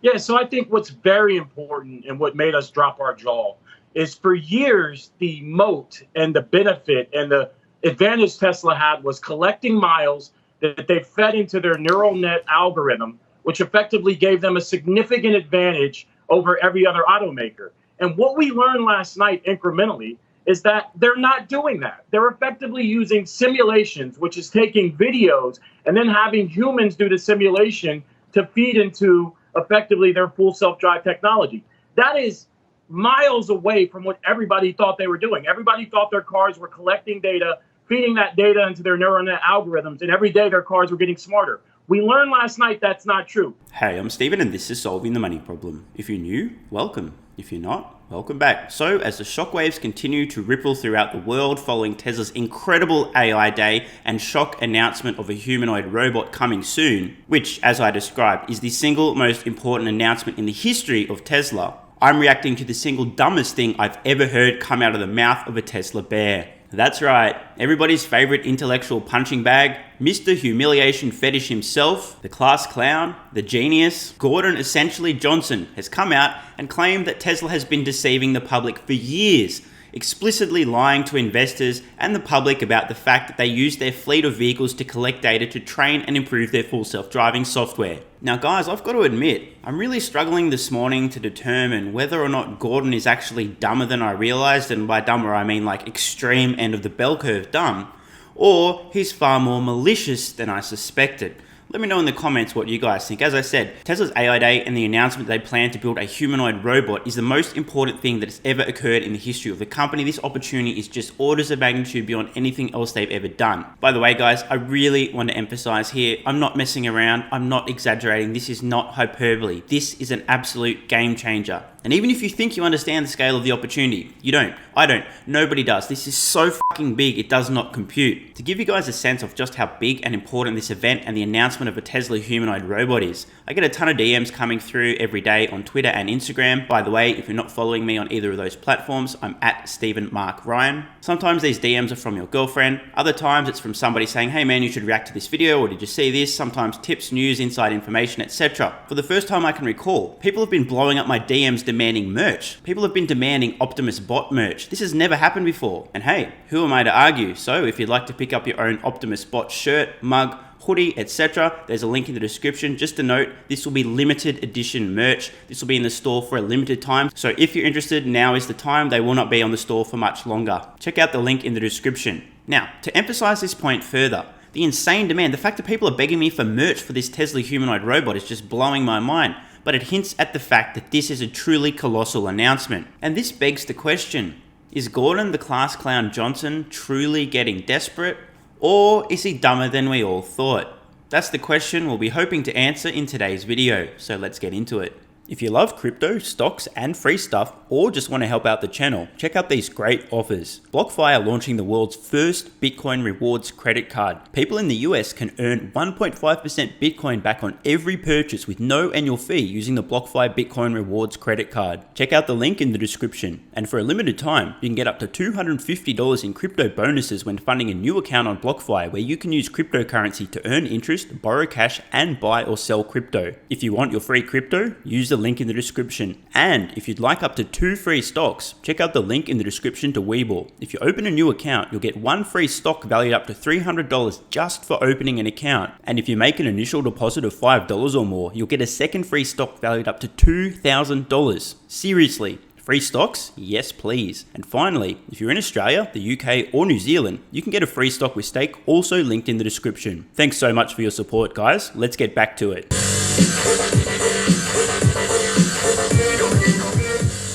Yeah, so I think what's very important and what made us drop our jaw is for years the moat and the benefit and the advantage Tesla had was collecting miles that they fed into their neural net algorithm, which effectively gave them a significant advantage over every other automaker. And what we learned last night incrementally is that they're not doing that. They're effectively using simulations, which is taking videos and then having humans do the simulation to feed into effectively their full self-drive technology. That is miles away from what everybody thought they were doing. Everybody thought their cars were collecting data, feeding that data into their neural net algorithms, and every day their cars were getting smarter. We learned last night that's not true. Hey, I'm Steven and this is Solving the Money Problem. If you're new, welcome. If you're not, welcome back. So, as the shockwaves continue to ripple throughout the world following Tesla's incredible AI day and shock announcement of a humanoid robot coming soon, which, as I described, is the single most important announcement in the history of Tesla, I'm reacting to the single dumbest thing I've ever heard come out of the mouth of a Tesla bear. That's right, everybody's favorite intellectual punching bag, Mr. Humiliation Fetish himself, the class clown, the genius, Gordon essentially Johnson, has come out and claimed that Tesla has been deceiving the public for years, explicitly lying to investors and the public about the fact that they use their fleet of vehicles to collect data to train and improve their full self-driving software. Now guys, I've got to admit, I'm really struggling this morning to determine whether or not Gordon is actually dumber than I realized, and by dumber I mean like extreme end of the bell curve dumb, or he's far more malicious than I suspected. Let me know in the comments what you guys think. As I said, Tesla's AI Day and the announcement they plan to build a humanoid robot is the most important thing that has ever occurred in the history of the company. This opportunity is just orders of magnitude beyond anything else they've ever done. By the way, guys, I really want to emphasize here, I'm not messing around, I'm not exaggerating, this is not hyperbole. This is an absolute game changer. And even if you think you understand the scale of the opportunity, you don't. I don't. Nobody does. This is so fucking big, it does not compute. To give you guys a sense of just how big and important this event and the announcement of a Tesla humanoid robot is, I get a ton of DMs coming through every day on Twitter and Instagram. By the way, if you're not following me on either of those platforms, I'm at Stephen Mark Ryan. Sometimes these DMs are from your girlfriend. Other times it's from somebody saying, hey man, you should react to this video, or did you see this? Sometimes tips, news, inside information, etc. For the first time I can recall, people have been blowing up my DMs demanding merch. People have been demanding Optimus Bot merch. This has never happened before. And hey, who am I to argue? So if you'd like to pick up your own Optimus Bot shirt, mug, hoodie, etc., there's a link in the description. Just a note, this will be limited edition merch. This will be in the store for a limited time. So if you're interested, now is the time. They will not be on the store for much longer. Check out the link in the description. Now, to emphasize this point further, the insane demand, the fact that people are begging me for merch for this Tesla humanoid robot is just blowing my mind. But it hints at the fact that this is a truly colossal announcement. And this begs the question, is Gordon the class clown Johnson truly getting desperate, or is he dumber than we all thought? That's the question we'll be hoping to answer in today's video, so let's get into it. If you love crypto, stocks, and free stuff, or just want to help out the channel, check out these great offers. BlockFi are launching the world's first Bitcoin rewards credit card. People in the US can earn 1.5% Bitcoin back on every purchase with no annual fee using the BlockFi Bitcoin rewards credit card. Check out the link in the description. And for a limited time, you can get up to $250 in crypto bonuses when funding a new account on BlockFi, where you can use cryptocurrency to earn interest, borrow cash, and buy or sell crypto. If you want your free crypto, use the link in the description. And if you'd like up to 2 free stocks, check out the link in the description to WeBull. If you open a new account, you'll get 1 free stock valued up to $300 just for opening an account. And if you make an initial deposit of $5 or more, you'll get a second free stock valued up to $2,000. Seriously. Free stocks? Yes, please. And finally, if you're in Australia, the UK, or New Zealand, you can get a free stock with stake, also linked in the description. Thanks so much for your support, guys. Let's get back to it.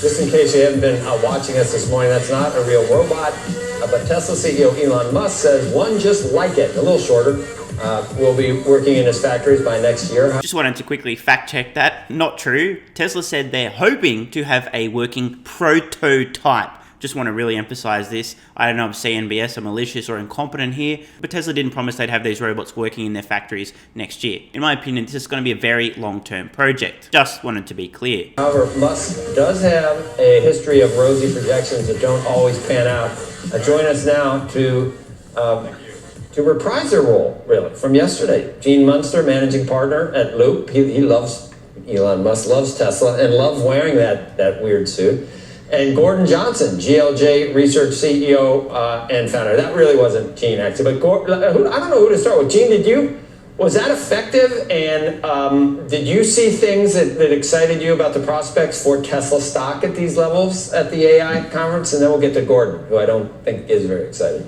Just in case you haven't been watching us this morning, that's not a real robot, but Tesla CEO Elon Musk says one just like it, a little shorter, will be working in his factories by next year. Just wanted to quickly fact check that. Not true. Tesla said they're hoping to have a working prototype. Just want to really emphasize this. I don't know if CNBS are malicious or incompetent here, but Tesla didn't promise they'd have these robots working in their factories next year. In my opinion, this is going to be a very long-term project. Just wanted to be clear. However, Musk does have a history of rosy projections that don't always pan out. Join us now to reprise their role, really, from yesterday. Gene Munster, managing partner at Loop. He loves Elon Musk loves Tesla and loves wearing that weird suit. And Gordon Johnson, GLJ Research CEO and founder. That really wasn't Gene, actually. But I don't know who to start with. Gene, was that effective? And did you see things that excited you about the prospects for Tesla stock at these levels at the AI conference? And then we'll get to Gordon, who I don't think is very excited.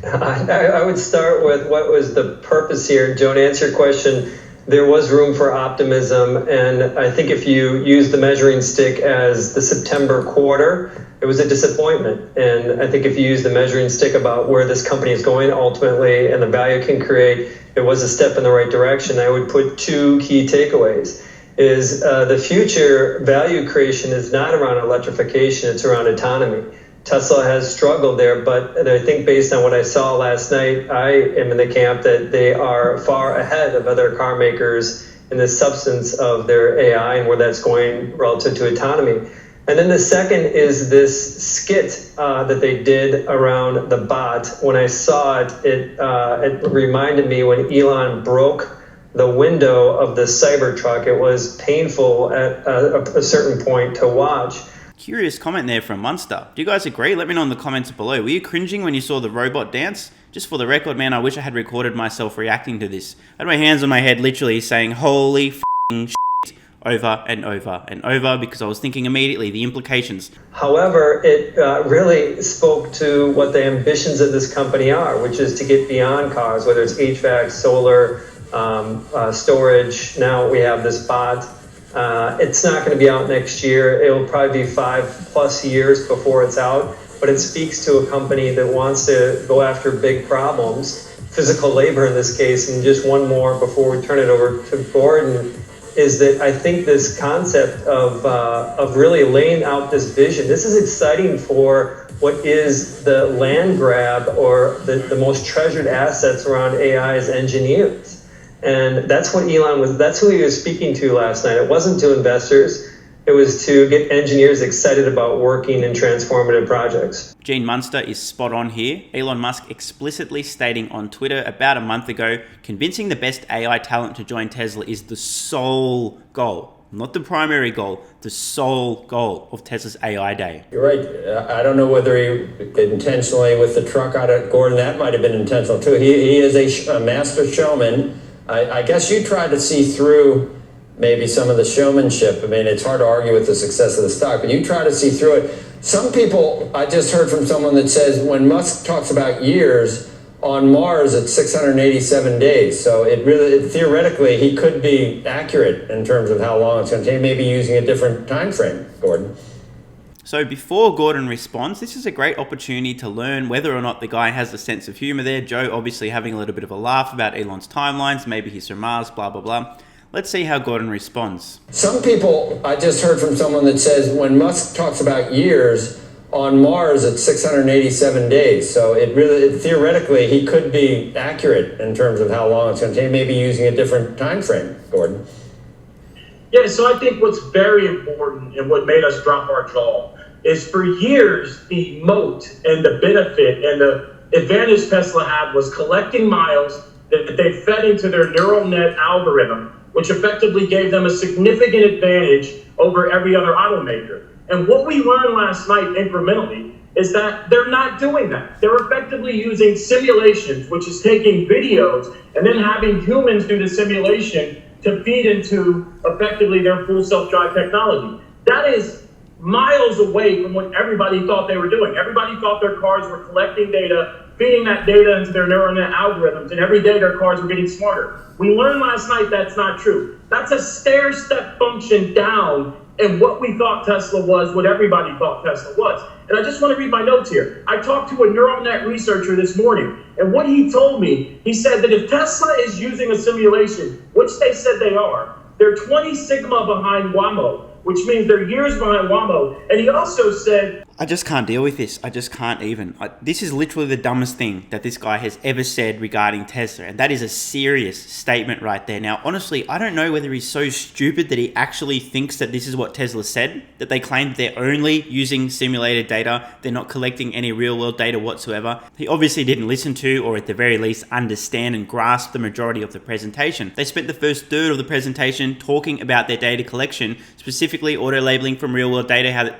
I would start with what was the purpose here. Joe, to answer your question, there was room for optimism, and I think if you use the measuring stick as the September quarter, it was a disappointment. And I think if you use the measuring stick about where this company is going ultimately and the value it can create, it was a step in the right direction. I would put two key takeaways. Is the future value creation is not around electrification, it's around autonomy. Tesla has struggled there, but I think based on what I saw last night, I am in the camp that they are far ahead of other car makers in the substance of their AI and where that's going relative to autonomy. And then the second is this skit that they did around the bot. When I saw it, it reminded me when Elon broke the window of the Cybertruck. It was painful at a certain point to watch. Curious comment there from Munster. Do you guys agree? Let me know in the comments below. Were you cringing when you saw the robot dance? Just for the record, man, I wish I had recorded myself reacting to this. I had my hands on my head literally saying, holy f***ing shit, over and over and over, because I was thinking immediately the implications. However, it really spoke to what the ambitions of this company are, which is to get beyond cars, whether it's HVAC, solar, storage. Now we have this bot. It's not going to be out next year. It'll probably be 5+ years before it's out, but it speaks to a company that wants to go after big problems, physical labor in this case. And just one more before we turn it over to Gordon, is that I think this concept of really laying out this vision, this is exciting for what is the land grab or the most treasured assets around AI as engineers. And that's what that's who he was speaking to last night. It wasn't to investors. It was to get engineers excited about working in transformative projects. Gene Munster is spot on here. Elon Musk explicitly stating on Twitter about a month ago, convincing the best AI talent to join Tesla is the sole goal, not the primary goal, the sole goal of Tesla's AI Day. You're right. I don't know whether he intentionally with the truck out at Gordon, that might have been intentional too. He is a master showman. I guess you tried to see through maybe some of the showmanship. I mean, it's hard to argue with the success of the stock, but you try to see through it. Some people, I just heard from someone that says when Musk talks about years, on Mars it's 687 days. So theoretically, he could be accurate in terms of how long it's going to take, maybe using a different time frame, Gordon. So before Gordon responds, this is a great opportunity to learn whether or not the guy has a sense of humor there. Joe obviously having a little bit of a laugh about Elon's timelines, maybe his remarks, blah, blah, blah. Let's see how Gordon responds. Some people, I just heard from someone that says when Musk talks about years, on Mars it's 687 days. So theoretically, he could be accurate in terms of how long it's going to take, maybe using a different time frame, Gordon. Yeah, so I think what's very important and what made us drop our jaw is for years, the moat and the benefit and the advantage Tesla had was collecting miles that they fed into their neural net algorithm, which effectively gave them a significant advantage over every other automaker. And what we learned last night incrementally is that they're not doing that. They're effectively using simulations, which is taking videos and then having humans do the simulation to feed into effectively their full self-drive technology. That is miles away from what everybody thought they were doing. Everybody thought their cars were collecting data, feeding that data into their neural net algorithms, and every day their cars were getting smarter. We learned last night that's not true. That's a stair-step function down in what we thought Tesla was, what everybody thought Tesla was. And I just want to read my notes here. I talked to a neural net researcher this morning, and what he told me, he said that if Tesla is using a simulation, which they said they are, they're 20 sigma behind Waymo, which means they're years behind Waymo. And he also said, I just can't deal with this. I just can't even. This is literally the dumbest thing that this guy has ever said regarding Tesla. And that is a serious statement right there. Now, honestly, I don't know whether he's so stupid that he actually thinks that this is what Tesla said, that they claim that they're only using simulated data. They're not collecting any real world data whatsoever. He obviously didn't listen to, or at the very least, understand and grasp the majority of the presentation. They spent the first third of the presentation talking about their data collection, specifically auto labeling from real world data,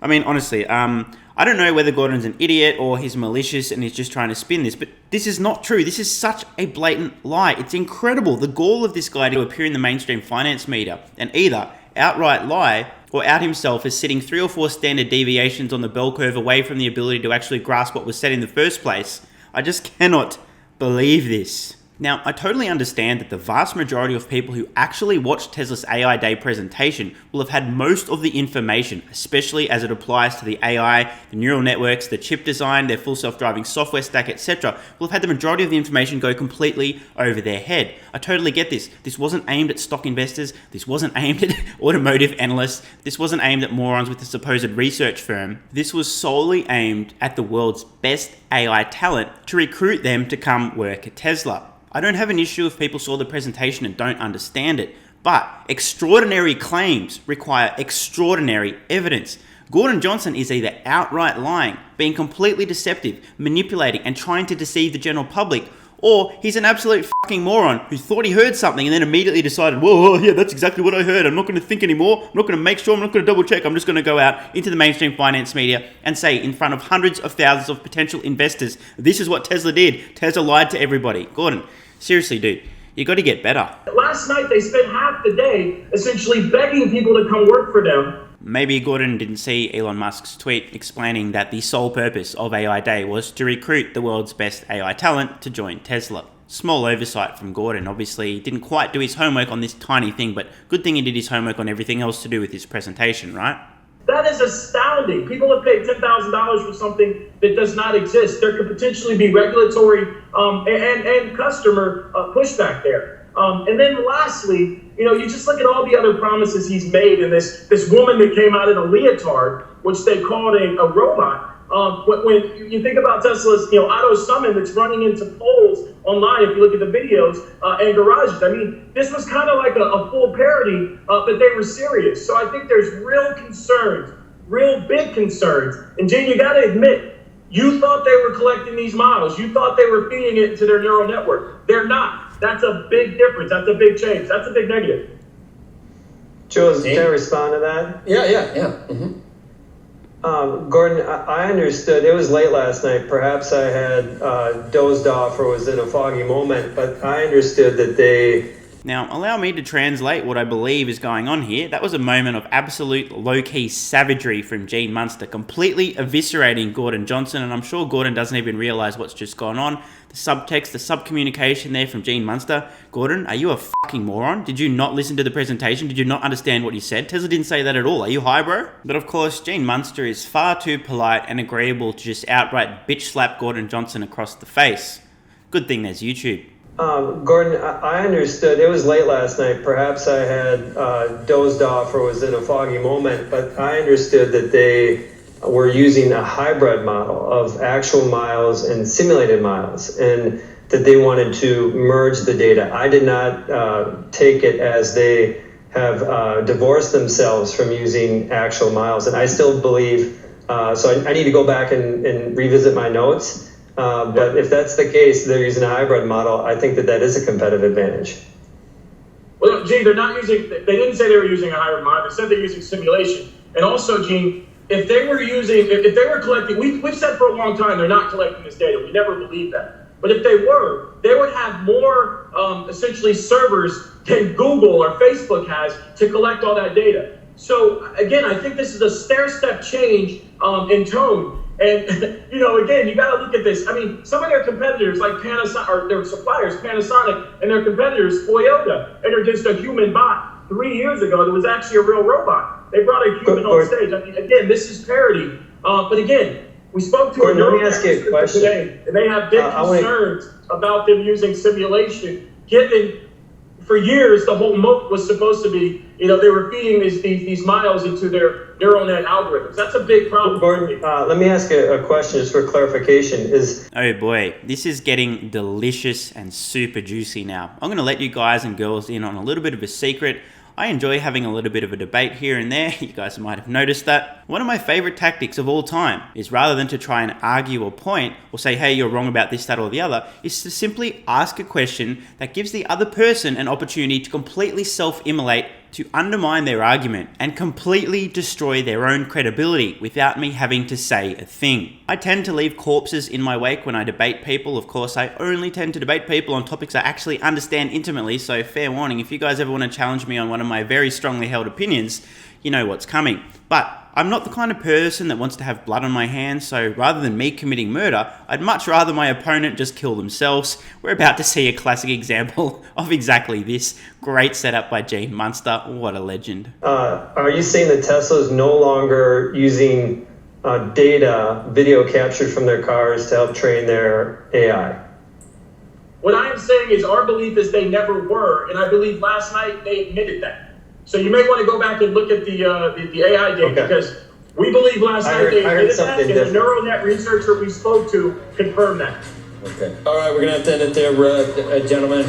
honestly, I don't know whether Gordon's an idiot or he's malicious and he's just trying to spin this, but this is not true. This is such a blatant lie. It's incredible. The gall of this guy to appear in the mainstream finance media and either outright lie or out himself as sitting 3 or 4 standard deviations on the bell curve away from the ability to actually grasp what was said in the first place. I just cannot believe this. Now, I totally understand that the vast majority of people who actually watched Tesla's AI Day presentation will have had most of the information, especially as it applies to the AI, the neural networks, the chip design, their full self-driving software stack, etc. will have had the majority of the information go completely over their head. I totally get this. This wasn't aimed at stock investors. This wasn't aimed at automotive analysts. This wasn't aimed at morons with a supposed research firm. This was solely aimed at the world's best AI talent to recruit them to come work at Tesla. I don't have an issue if people saw the presentation and don't understand it, but extraordinary claims require extraordinary evidence. Gordon Johnson is either outright lying, being completely deceptive, manipulating and trying to deceive the general public, or he's an absolute fucking moron who thought he heard something and then immediately decided, whoa, yeah, that's exactly what I heard. I'm not going to think anymore. I'm not going to make sure. I'm not going to double check. I'm just going to go out into the mainstream finance media and say in front of hundreds of thousands of potential investors, this is what Tesla did. Tesla lied to everybody. Gordon, seriously, dude, you got to get better. Last night, they spent half the day essentially begging people to come work for them. Maybe Gordon didn't see Elon Musk's tweet explaining that the sole purpose of AI Day was to recruit the world's best AI talent to join Tesla. Small oversight from Gordon. Obviously, he didn't quite do his homework on this tiny thing, but good thing he did his homework on everything else to do with his presentation, right? That is astounding. People have paid $10,000 for something that does not exist. There could potentially be regulatory and customer pushback there. And then lastly, you just look at all the other promises he's made, and this woman that came out in a leotard, which they called a robot. When you think about Tesla's Auto Summon that's running into poles online, if you look at the videos and garages, this was kind of like a full parody, but they were serious. So I think there's real concerns, real big concerns. And Gene, you got to admit, you thought they were collecting these models. You thought they were feeding it into their neural network. They're not. That's a big difference. That's a big change. That's a big negative. Jules, can I respond to that? Yeah. Mm-hmm. Gordon, I understood. It was late last night. Perhaps I had dozed off or was in a foggy moment, but I understood that they... Now, allow me to translate what I believe is going on here. That was a moment of absolute low-key savagery from Gene Munster, completely eviscerating Gordon Johnson, and I'm sure Gordon doesn't even realize what's just gone on. The subtext, the subcommunication there from Gene Munster. Gordon, are you a fucking moron? Did you not listen to the presentation? Did you not understand what he said? Tesla didn't say that at all. Are you high, bro? But of course, Gene Munster is far too polite and agreeable to just outright bitch slap Gordon Johnson across the face. Good thing there's YouTube. Gordon, I understood. It was late last night. Perhaps I had dozed off or was in a foggy moment, but I understood that they were using a hybrid model of actual miles and simulated miles, and that they wanted to merge the data. I did not take it as they have divorced themselves from using actual miles, and I still believe, so I need to go back and revisit my notes. But if that's the case, they're using a hybrid model. I think that is a competitive advantage. Well, Gene, they're not using. They didn't say they were using a hybrid model. They said they're using simulation. And also, Gene, if they were collecting, we've said for a long time they're not collecting this data. We never believed that. But if they were, they would have more essentially servers than Google or Facebook has to collect all that data. So again, I think this is a stair-step change in tone. And, again, you got to look at this. Some of their competitors, like Panasonic, or their suppliers, Panasonic, and their competitors, Toyota, introduced a human bot 3 years ago that was actually a real robot. They brought a human on stage. Again, this is parody. But again, we spoke to a neuroexpert today, and they have big concerns about them using simulation, given for years, the whole moat was supposed to be, they were feeding these miles into their neural net algorithms. That's a big problem. Gordon, let me ask you a question just for clarification. Oh boy, this is getting delicious and super juicy now. I'm going to let you guys and girls in on a little bit of a secret. I enjoy having a little bit of a debate here and there. You guys might have noticed that. One of my favorite tactics of all time is, rather than to try and argue or point or say, hey, you're wrong about this, that, or the other, is to simply ask a question that gives the other person an opportunity to completely self-immolate, to undermine their argument and completely destroy their own credibility without me having to say a thing. I tend to leave corpses in my wake when I debate people. Of course, I only tend to debate people on topics I actually understand intimately, so fair warning, if you guys ever want to challenge me on one of my very strongly held opinions, you know what's coming. But I'm not the kind of person that wants to have blood on my hands, so rather than me committing murder, I'd much rather my opponent just kill themselves. We're about to see a classic example of exactly this. Great setup by Gene Munster. What a legend. Are you saying that Tesla is no longer using data, video captured from their cars to help train their AI? What I am saying is our belief is they never were, and I believe last night they admitted that. So you may want to go back and look at the AI data, because we believe last night they admitted that, and the neural net researcher we spoke to confirmed that. Okay. All right, we're going to have to end it there, gentlemen.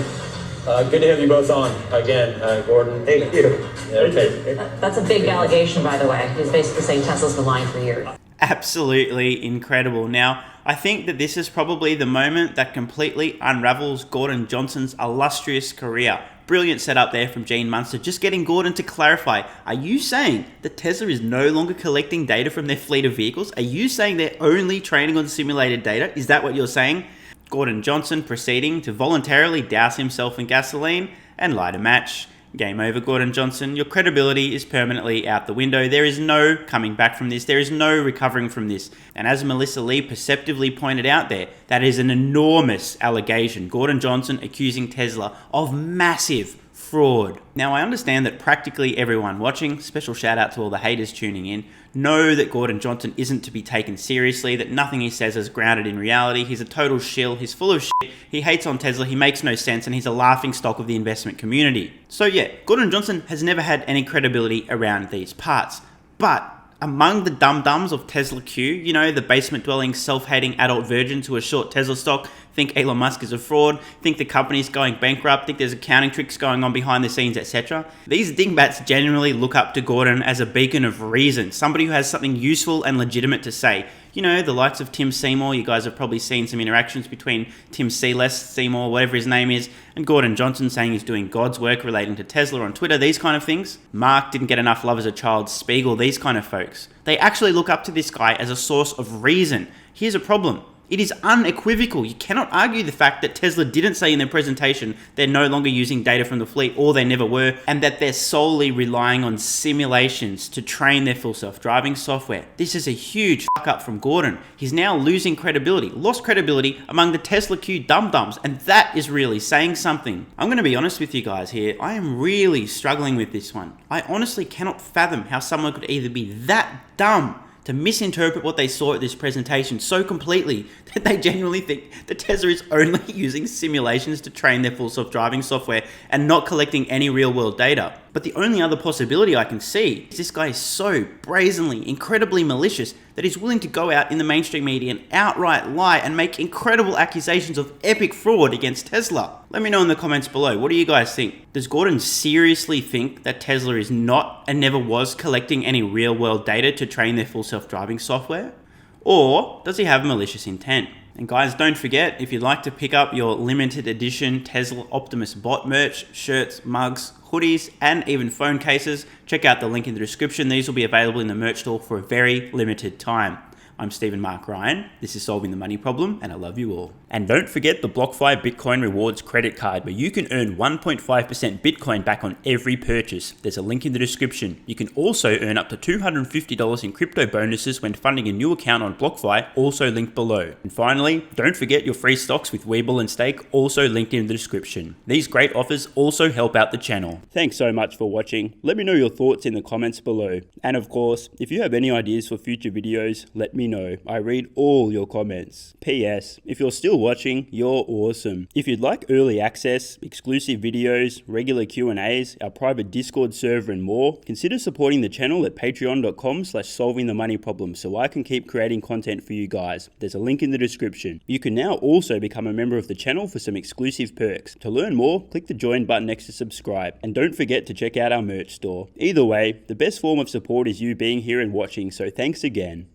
Good to have you both on again, Gordon. Thank you. Okay. That's a big allegation, by the way. He's basically saying Tesla's been lying for years. Absolutely incredible. Now, I think that this is probably the moment that completely unravels Gordon Johnson's illustrious career. Brilliant setup there from Gene Munster. Just getting Gordon to clarify, are you saying that Tesla is no longer collecting data from their fleet of vehicles? Are you saying they're only training on simulated data? Is that what you're saying? Gordon Johnson proceeding to voluntarily douse himself in gasoline and light a match. Game over, Gordon Johnson. Your credibility is permanently out the window. There is no coming back from this. There is no recovering from this. And as Melissa Lee perceptively pointed out there, that is an enormous allegation. Gordon Johnson accusing Tesla of massive fraud. Now, I understand that practically everyone watching, special shout out to all the haters tuning in, know that Gordon Johnson isn't to be taken seriously, that nothing he says is grounded in reality. He's a total shill, he's full of shit, he hates on Tesla, he makes no sense, and he's a laughing stock of the investment community. So yeah, Gordon Johnson has never had any credibility around these parts. But among the dum-dums of Tesla Q, the basement-dwelling, self-hating adult virgins who are short Tesla stock, think Elon Musk is a fraud, think the company's going bankrupt, think there's accounting tricks going on behind the scenes, etc. These dingbats genuinely look up to Gordon as a beacon of reason, somebody who has something useful and legitimate to say. The likes of Tim Seymour. You guys have probably seen some interactions between Tim Seymour, whatever his name is, and Gordon Johnson saying he's doing God's work relating to Tesla on Twitter, these kind of things. Mark didn't get enough love as a child, Spiegel, these kind of folks. They actually look up to this guy as a source of reason. Here's a problem. It is unequivocal. You cannot argue the fact that Tesla didn't say in their presentation they're no longer using data from the fleet, or they never were, and that they're solely relying on simulations to train their full self-driving software. This is a huge fuck up from Gordon. He's now losing credibility, lost credibility among the Tesla Q dum-dums, and that is really saying something. I'm going to be honest with you guys here. I am really struggling with this one. I honestly cannot fathom how someone could either be that dumb to misinterpret what they saw at this presentation so completely that they genuinely think that Tesla is only using simulations to train their full self-driving software and not collecting any real-world data. But the only other possibility I can see is this guy is so brazenly, incredibly malicious that he's willing to go out in the mainstream media and outright lie and make incredible accusations of epic fraud against Tesla. Let me know in the comments below. What do you guys think? Does Gordon seriously think that Tesla is not and never was collecting any real-world data to train their full self-driving software? Or does he have malicious intent? And guys, don't forget, if you'd like to pick up your limited edition Tesla Optimus bot merch, shirts, mugs, hoodies, and even phone cases, check out the link in the description. These will be available in the merch store for a very limited time. I'm Stephen Mark Ryan, this is Solving the Money Problem, and I love you all. And don't forget the BlockFi Bitcoin Rewards credit card, where you can earn 1.5% Bitcoin back on every purchase. There's a link in the description. You can also earn up to $250 in crypto bonuses when funding a new account on BlockFi, also linked below. And finally, don't forget your free stocks with WeBull and Stake, also linked in the description. These great offers also help out the channel. Thanks so much for watching. Let me know your thoughts in the comments below. And of course, if you have any ideas for future videos, let me me know. I read all your comments. P.S. If you're still watching, you're awesome. If you'd like early access, exclusive videos, regular Q&As, our private Discord server and more, consider supporting the channel at patreon.com/solvingthemoneyproblem so I can keep creating content for you guys. There's a link in the description. You can now also become a member of the channel for some exclusive perks. To learn more, click the join button next to subscribe. And don't forget to check out our merch store. Either way, the best form of support is you being here and watching, so thanks again.